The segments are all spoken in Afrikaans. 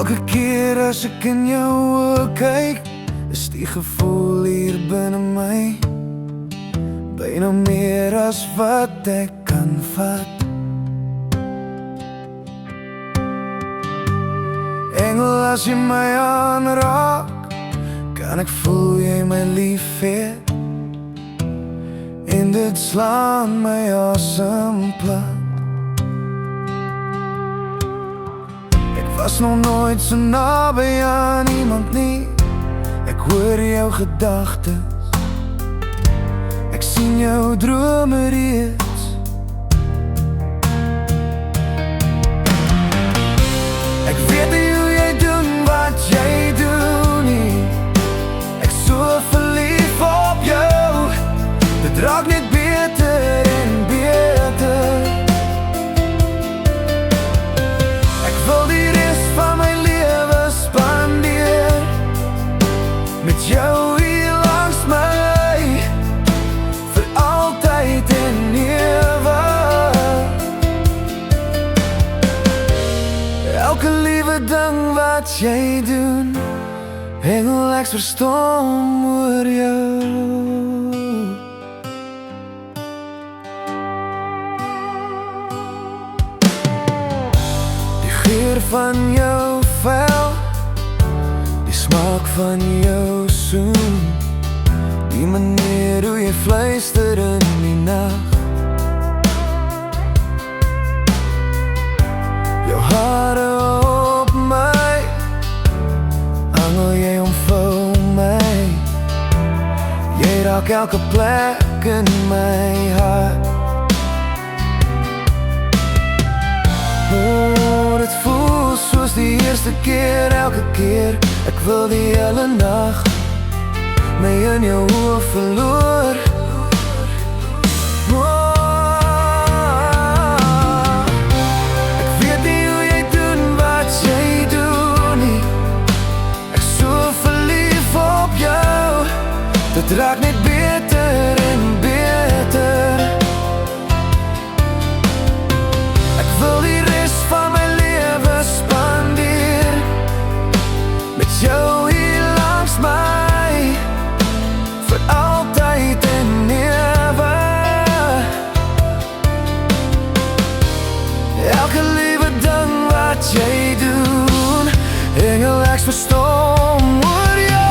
Elke keer as ek in jou oë kyk, is die gevoel hier binne my byna meer as wat ek kan vat. Engel, as jy my aanraak, kan ek voel jy my lief het, en dit slaan my asem plat. Was nog nooit so naby aan iemand nie. Ek hoor jou gedagtes, ek sien jou drome reeds. Ek weet nie hoe jy doen wat jy doen nie. Ek so verlief op jou, dit raak net beter en beter. Ek wil die van my lewe spandeer met jou hier langs my, vir altyd en ewig. Elke liewe ding wat jy doen, engel, ek verstom oor jou. Die geur van jou vel, die smaak van jou soen, die manier hoe jy fluister in die nacht, jou hare op my, hangel jy omvou my, jy raak elke plek in my hart. Oh, dit voel soos die eerste keer, elke keer. Ek wil die hele nacht my in jou oë verloor. Oh, ek weet nie hoe jy doen wat jy doen nie. Ek so verlief op jou, dit raak net beter en beter. Ek wil die van my lewe spandeer met jou hier langs my, vir altyd en ewig. Elke liewe ding wat jy doen, engel, ek verstom oor jou.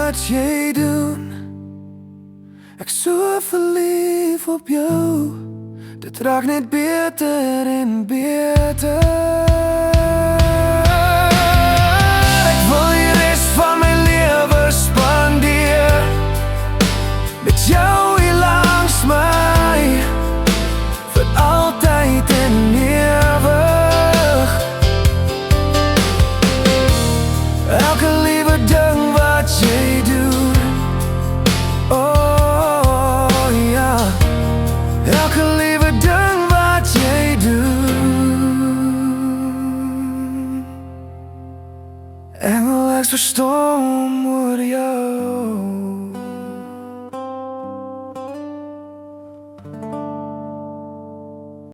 Wat jy doen, ek so verlief op jou, dit raak net beter en beter. Ek wil die res van my lewe spandeer met jou hier langs my, vir altyd en ewig. Elke liewe ding wat jy doen, oh ja, elke liewe ding wat jy doen, engel, ek verstom oor jou.